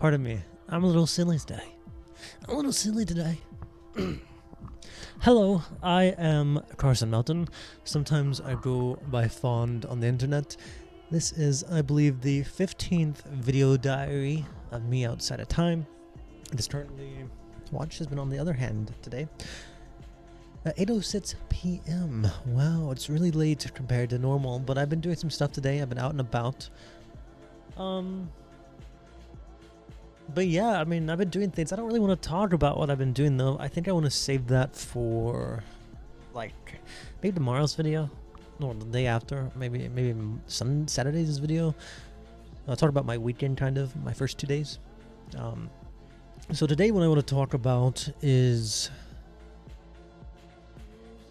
Pardon me. I'm a little silly today. Hello, I am Carson Melton. Sometimes I go by Fond on the internet. This is, I believe, the 15th video diary of me outside of time. It is currently, watch has been on the other hand today. At 8:06 p.m. Wow, it's really late compared to normal, but I've been doing some stuff today. I've been out and about. But yeah, I mean, I've been doing things. I don't really want to talk about what I've been doing, though. I think I want to save that for, like, maybe tomorrow's video, or the day after, maybe Saturday's video. I'll talk about my weekend, kind of, my first 2 days. So today what I want to talk about is...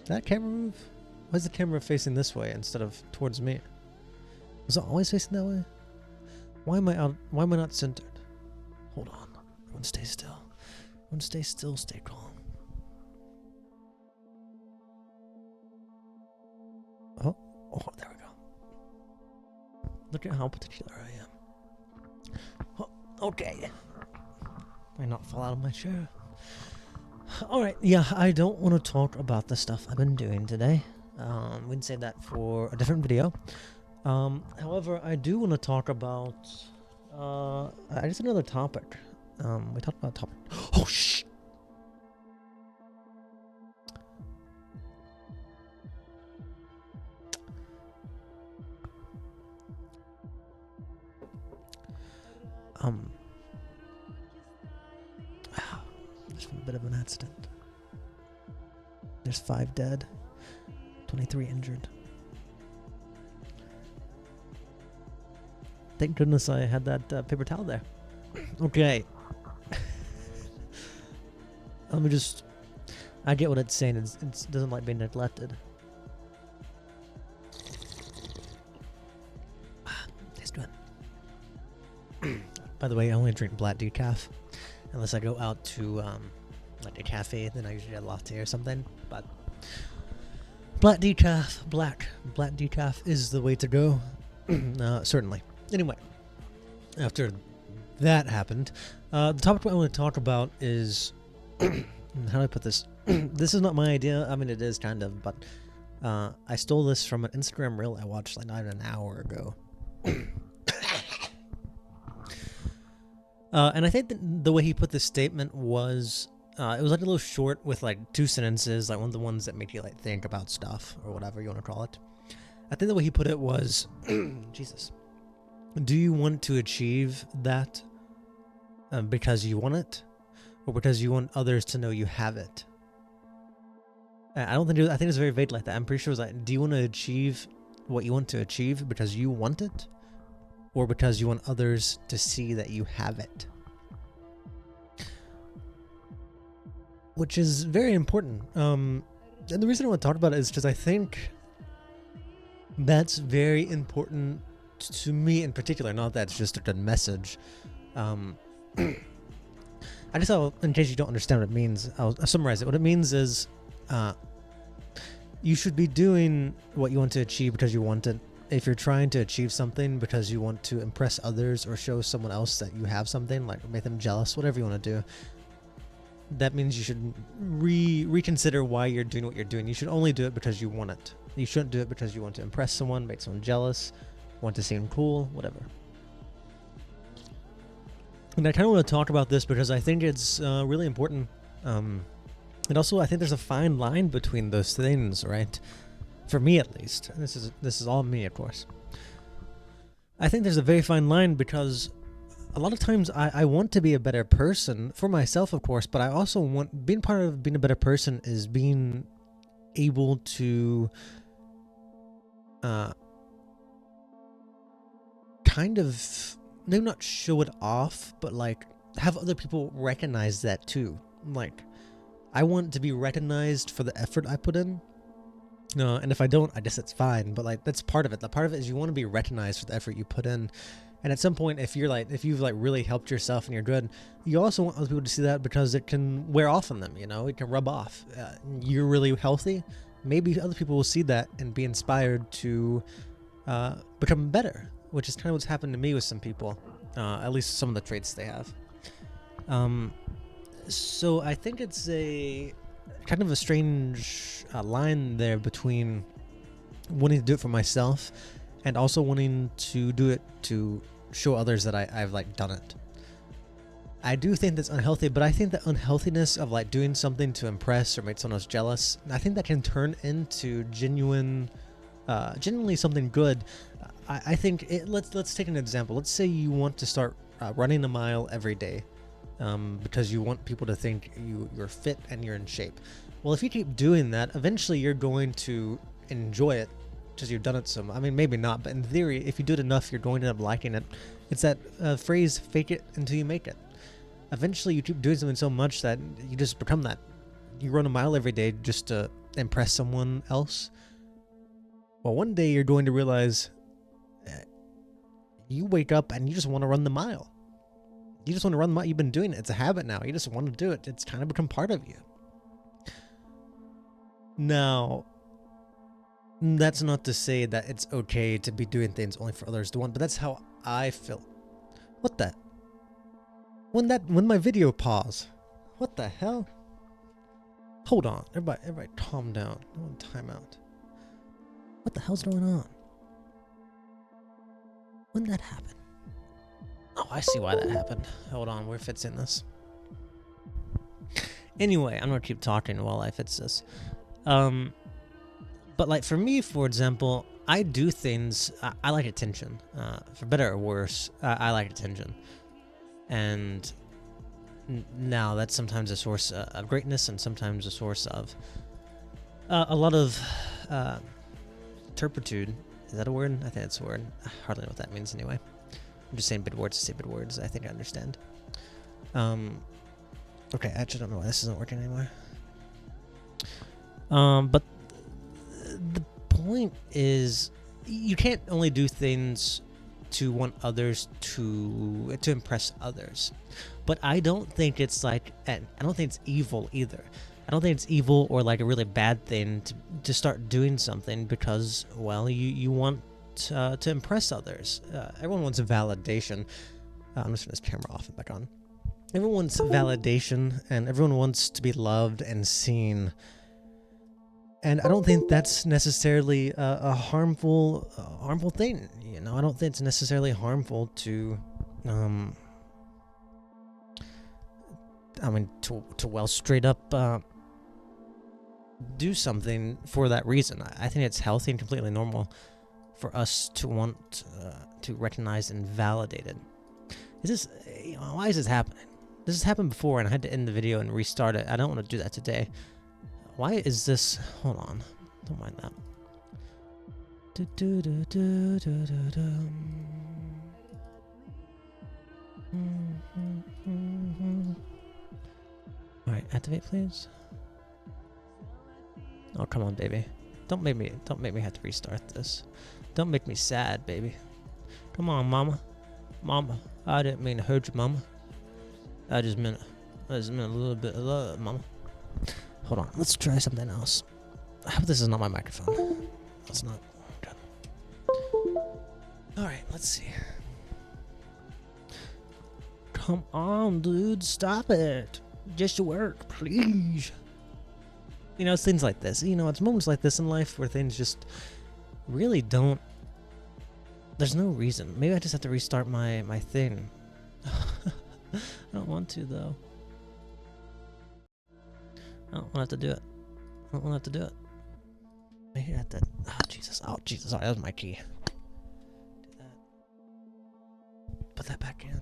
Did that camera move? Why is the camera facing this way instead of towards me? Was it always facing that way? Why am I not centered? Hold on. Everyone stay still. Everyone stay still, stay calm. Oh, there we go. Look at how particular I am. Oh, okay. I not fall out of my chair. Alright, yeah, I don't want to talk about the stuff I've been doing today. We can save that for a different video. However, I do want to talk about... just another topic. We talked about a topic. Oh, shh! There's been a bit of an accident. There's 5 dead, 23 injured. Thank goodness I had that paper towel there. Okay. Let me just... I get what it's saying. It doesn't like being neglected. Tastes good. By the way, I only drink black decaf. Unless I go out to like a cafe, then I usually get a latte or something. But black decaf is the way to go. Certainly. Anyway, after that happened, the topic I want to talk about is how do I put this? This is not my idea. I mean, it is kind of, but I stole this from an Instagram reel I watched like not even an hour ago. And I think that the way he put this statement was, it was like a little short with like 2 sentences, like one of the ones that make you like think about stuff or whatever you want to call it. I think the way he put it was, Jesus, do you want to achieve that because you want it, or because you want others to know you have it? I don't think I think it's very vague like that. I'm pretty sure it was like, do you want to achieve what you want to achieve because you want it, or because you want others to see that you have it? Which is very important. And the reason I want to talk about it is because I think that's very important to me in particular. Not that it's just a good message. I just, in case you don't understand what it means, I'll summarize it. What it means is you should be doing what you want to achieve because you want it. If you're trying to achieve something because you want to impress others or show someone else that you have something, like make them jealous, whatever you want to do, that means you should reconsider why you're doing what you're doing. You should only do it because you want it. You shouldn't do it because you want to impress someone, make someone jealous, want to seem cool, whatever. And I kind of want to talk about this because I think it's really important. And also, I think there's a fine line between those things, right? For me, at least. This is all me, of course. I think there's a very fine line because a lot of times I want to be a better person for myself, of course, but I also want, being part of being a better person is being able to kind of, maybe not show it off, but like have other people recognize that too. Like, I want to be recognized for the effort I put in. And if I don't, I guess that's fine. But like, that's part of it. The part of it is you want to be recognized for the effort you put in. And at some point, if you've like really helped yourself and you're good, you also want other people to see that because it can wear off on them. You know, it can rub off. You're really healthy. Maybe other people will see that and be inspired to become better, which is kind of what's happened to me with some people. At least some of the traits they have. So I think it's a kind of a strange line there between wanting to do it for myself and also wanting to do it to show others that I've like done it. I do think that's unhealthy, but I think the unhealthiness of like doing something to impress or make someone else jealous, I think that can turn into genuinely something good. I think let's take an example. Let's say you want to start running a mile every day because you want people to think you're fit and you're in shape. Well, if you keep doing that, eventually you're going to enjoy it because you've done it so much. I mean, maybe not, but in theory, if you do it enough, you're going to end up liking it. It's that phrase, fake it until you make it. Eventually you keep doing something so much that you just become that. You run a mile every day just to impress someone else. Well, one day you're going to realize you wake up and you just want to run the mile. You just want to run the mile. You've been doing it. It's a habit now. You just want to do it. It's kind of become part of you. Now, that's not to say that it's okay to be doing things only for others to want, but that's how I feel. What the? When my video paused, what the hell? Hold on, everybody calm down. I want time out. What the hell's going on? When did that happen? Oh, I see why that happened. Hold on, where fits in this? Anyway, I'm gonna keep talking while I fix this. But like for me, for example, I do things. I like attention. For better or worse, I like attention. And now that's sometimes a source of greatness and sometimes a source of a lot of turpitude. Is that a word? I think it's a word. I hardly know what that means anyway. I'm just saying big words to say big words. I think I understand. Okay, I actually don't know why this isn't working anymore. But the point is, you can't only do things to want others to impress others. But I don't think it's like, I don't think it's evil either. I don't think it's evil or like a really bad thing to start doing something because, well, you want to impress others. Everyone wants a validation. I'm just turning this camera off and back on. Everyone wants validation and everyone wants to be loved and seen. And I don't think that's necessarily a harmful thing. You know, I don't think it's necessarily harmful to, to well, straight up do something for that reason. I think it's healthy and completely normal for us to want to recognize and validate it. Why is this happening? This has happened before, and I had to end the video and restart it. I don't want to do that today. Why is this? Hold on. Don't mind that. Alright, activate please. Oh, come on, baby. Don't make me have to restart this. Don't make me sad, baby. Come on, mama. Mama. I didn't mean to hurt you, mama. I just meant a little bit of love, mama. Hold on, let's try something else. I hope this is not my microphone. It's not. Okay. Alright, let's see. Come on, dude, stop it. Just work, please. You know, it's things like this. You know, it's moments like this in life where things just really don't. There's no reason. Maybe I just have to restart my thing. I don't want to, though. I don't want to have to do it. I don't want to have to do it. Maybe I have to. Oh, Jesus. Oh, Jesus. Sorry, that was my key. Do that. Put that back in.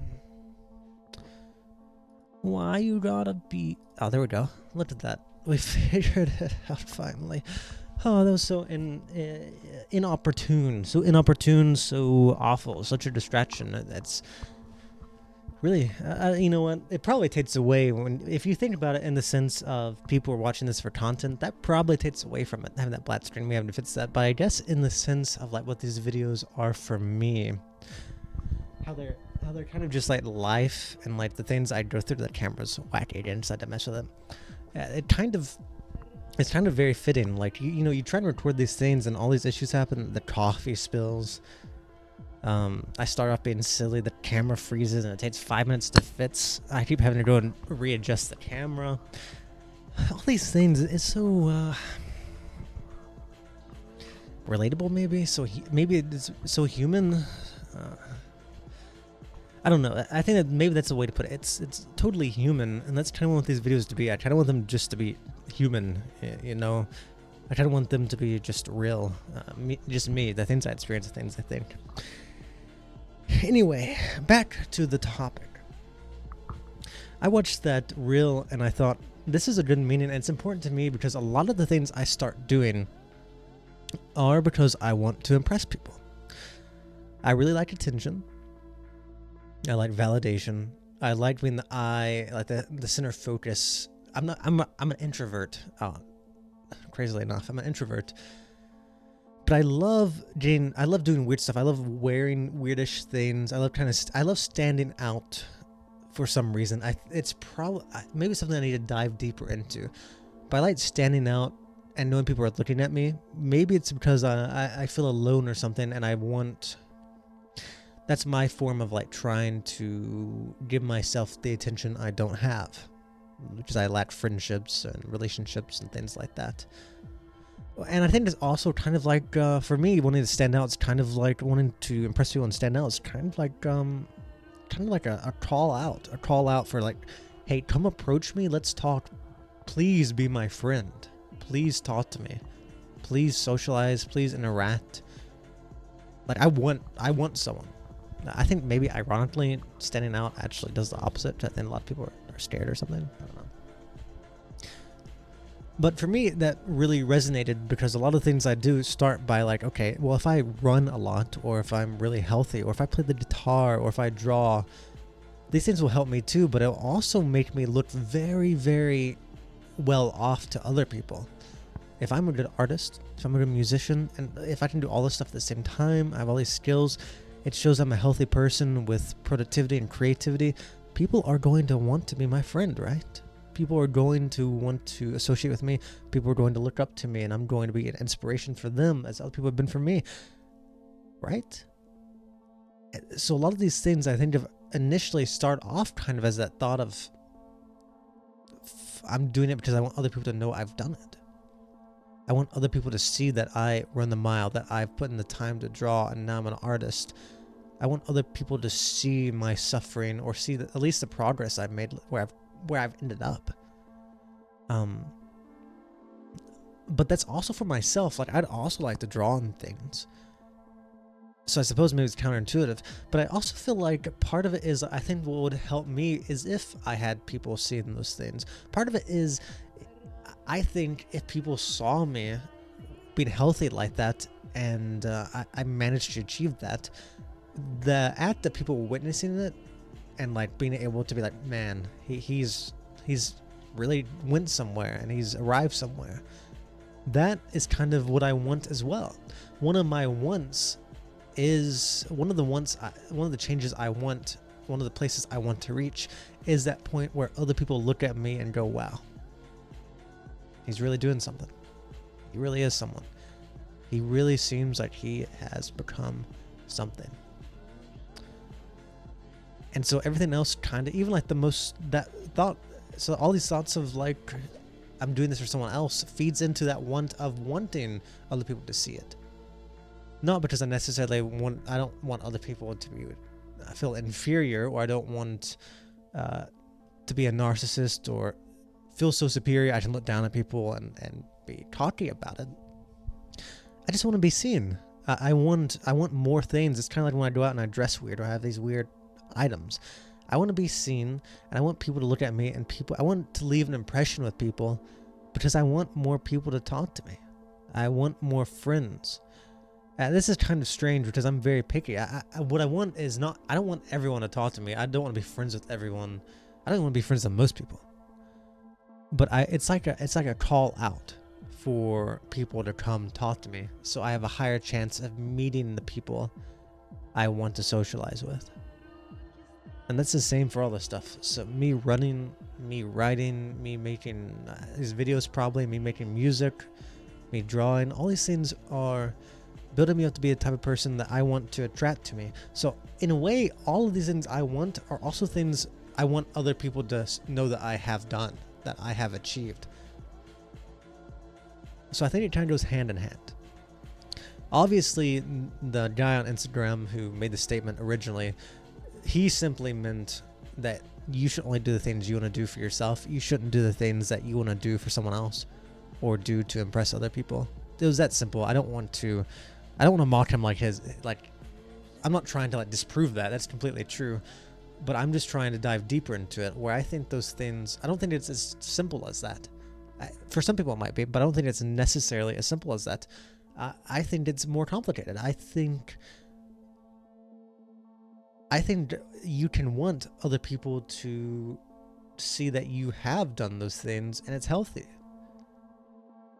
Why you gotta be. Oh, there we go. Look at that. We figured it out finally. Oh, that was so inopportune. So inopportune, so awful. Such a distraction. That's. Really, you know what? It probably takes away if you think about it in the sense of people are watching this for content. That probably takes away from it having that black screen. We having to fix that, but I guess in the sense of like what these videos are for me, how they're kind of just like life and like the things I go through. The camera's wacky again, so I had to mess with it. It's kind of very fitting. Like you know, you try to record these things and all these issues happen. The coffee spills. I start off being silly, the camera freezes and it takes 5 minutes to fix. I keep having to go and readjust the camera. All these things, it's so relatable, maybe. Maybe it's so human. I don't know. I think that maybe that's the way to put it. It's totally human, and that's kind of what these videos to be. I kind of want them just to be human, you know. I kind of want them to be just real, just me, the things I experience, the things I think. Anyway, back to the topic. I watched that reel and I thought, this is a good meaning, and it's important to me because a lot of the things I start doing are because I want to impress people. I really like attention. I like validation. I like being the eye, like the center focus. I'm an introvert. Crazily enough, I'm an introvert. But I love doing weird stuff. I love wearing weirdish things. I love standing out for some reason. It's probably maybe something I need to dive deeper into. But I like standing out and knowing people are looking at me. Maybe it's because I feel alone or something, and that's my form of like trying to give myself the attention I don't have, because I lack friendships and relationships and things like that. And I think it's also kind of like, for me, wanting to stand out, it's kind of like wanting to impress people and stand out. It's kind of like a call out for like, hey, come approach me, let's talk. Please be my friend. Please talk to me. Please socialize. Please interact. Like I want someone. I think maybe ironically, standing out actually does the opposite. I think a lot of people are scared or something. I don't know. But for me, that really resonated because a lot of things I do start by like, okay, well, if I run a lot, or if I'm really healthy, or if I play the guitar, or if I draw, these things will help me too, but it'll also make me look very, very well off to other people. If I'm a good artist, if I'm a good musician, and if I can do all this stuff at the same time, I have all these skills, it shows I'm a healthy person with productivity and creativity. People are going to want to be my friend, right? People are going to want to associate with me. People are going to look up to me, and I'm going to be an inspiration for them as other people have been for me, right? So a lot of these things I think of initially start off kind of as that thought of, I'm doing it because I want other people to know I've done it. I want other people to see that I run the mile, that I've put in the time to draw, and now I'm an artist. I want other people to see my suffering, or see at least the progress I've made, where I've ended up. But that's also for myself. Like, I'd also like to draw on things. So I suppose maybe it's counterintuitive, but I also feel like part of it is, I think what would help me is if I had people seeing those things. Part of it is, I think if people saw me being healthy like that, and I managed to achieve that, the act that people were witnessing it, and like being able to be like, man, he's really went somewhere, and he's arrived somewhere. That is kind of what I want as well. One of my wants is one of the changes I want, one of the places I want to reach is that point where other people look at me and go, wow, he's really doing something. He really is someone. He really seems like he has become something. And so everything else kind of, even like so all these thoughts of like, I'm doing this for someone else, feeds into that want of wanting other people to see it. Not because I don't want other people to feel inferior, or I don't want to be a narcissist or feel so superior I can look down at people and be cocky about it. I just want to be seen. I want more things. It's kind of like when I go out and I dress weird, or I have these weird items. I want to be seen, and I want people to look at me, and I want to leave an impression with people, because I want more people to talk to me. I want more friends. This is kind of strange because I'm very picky. What I want is not, I don't want everyone to talk to me. I don't want to be friends with everyone. I don't want to be friends with most people. But it's like a call out for people to come talk to me, so I have a higher chance of meeting the people I want to socialize with. And that's the same for all this stuff. So me running, me writing, me making these videos, probably me making music, me drawing, all these things are building me up to be the type of person that I want to attract to me. So in a way, all of these things I want are also things I want other people to know that I have done, that I have achieved. So I think it kind of goes hand in hand. Obviously, the guy on Instagram who made the statement originally, he simply meant that you should only do the things you want to do for yourself. You shouldn't do the things that you want to do for someone else or do to impress other people. It was that simple. I don't want to mock him I'm not trying to disprove that. That's completely true. But I'm just trying to dive deeper into it, where I think those things, I don't think it's as simple as that. For some people it might be, but I don't think it's necessarily as simple as that. I think it's more complicated. I think you can want other people to see that you have done those things, and it's healthy.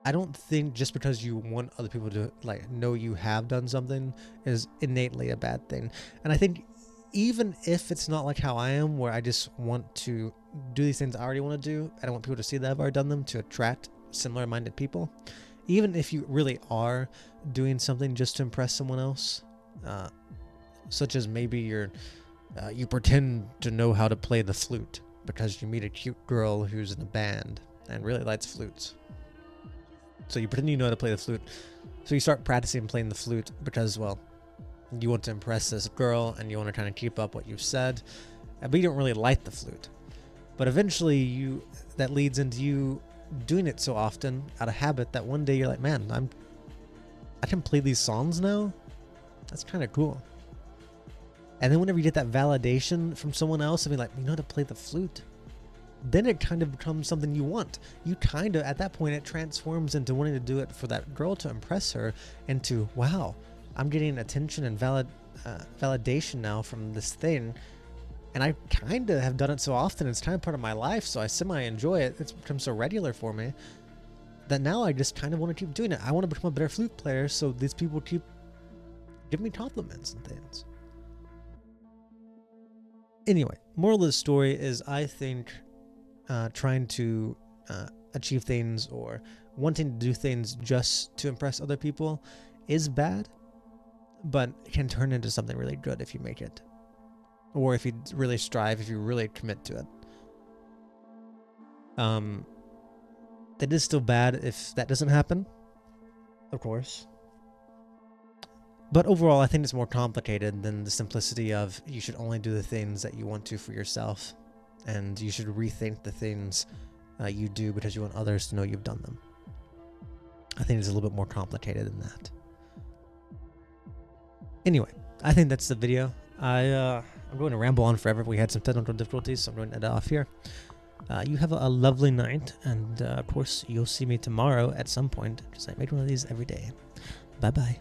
I don't think just because you want other people to know you have done something is innately a bad thing. And I think even if it's not like how I am, where I just want to do these things I already want to do, I don't want people to see that I've already done them to attract similar-minded people. Even if you really are doing something just to impress someone else, such as maybe you pretend to know how to play the flute because you meet a cute girl who's in a band and really likes flutes. So you pretend you know how to play the flute. So you start practicing playing the flute because, well, you want to impress this girl and you want to kind of keep up what you've said, but you don't really like the flute. But eventually that leads into you doing it so often out of habit that one day you're like, man, I can play these songs now? That's kind of cool. And then whenever you get that validation from someone else and be like, you know how to play the flute, then it kind of becomes something you want. You kind of, at that point, it transforms into wanting to do it for that girl to impress her, into, wow, I'm getting attention and validation now from this thing. And I kind of have done it so often, it's kind of part of my life, so I semi-enjoy it. It's become so regular for me that now I just kind of want to keep doing it. I want to become a better flute player so these people keep giving me compliments and things. Anyway, moral of the story is I think trying to achieve things or wanting to do things just to impress other people is bad, but it can turn into something really good if you make it. Or if you really strive, if you really commit to it. It is still bad if that doesn't happen, of course. But overall, I think it's more complicated than the simplicity of you should only do the things that you want to for yourself, and you should rethink the things you do because you want others to know you've done them. I think it's a little bit more complicated than that. Anyway, I think that's the video. I'm going to ramble on forever. We had some technical difficulties, so I'm going to end it off here. You have a lovely night, and of course, you'll see me tomorrow at some point, because I make one of these every day. Bye-bye.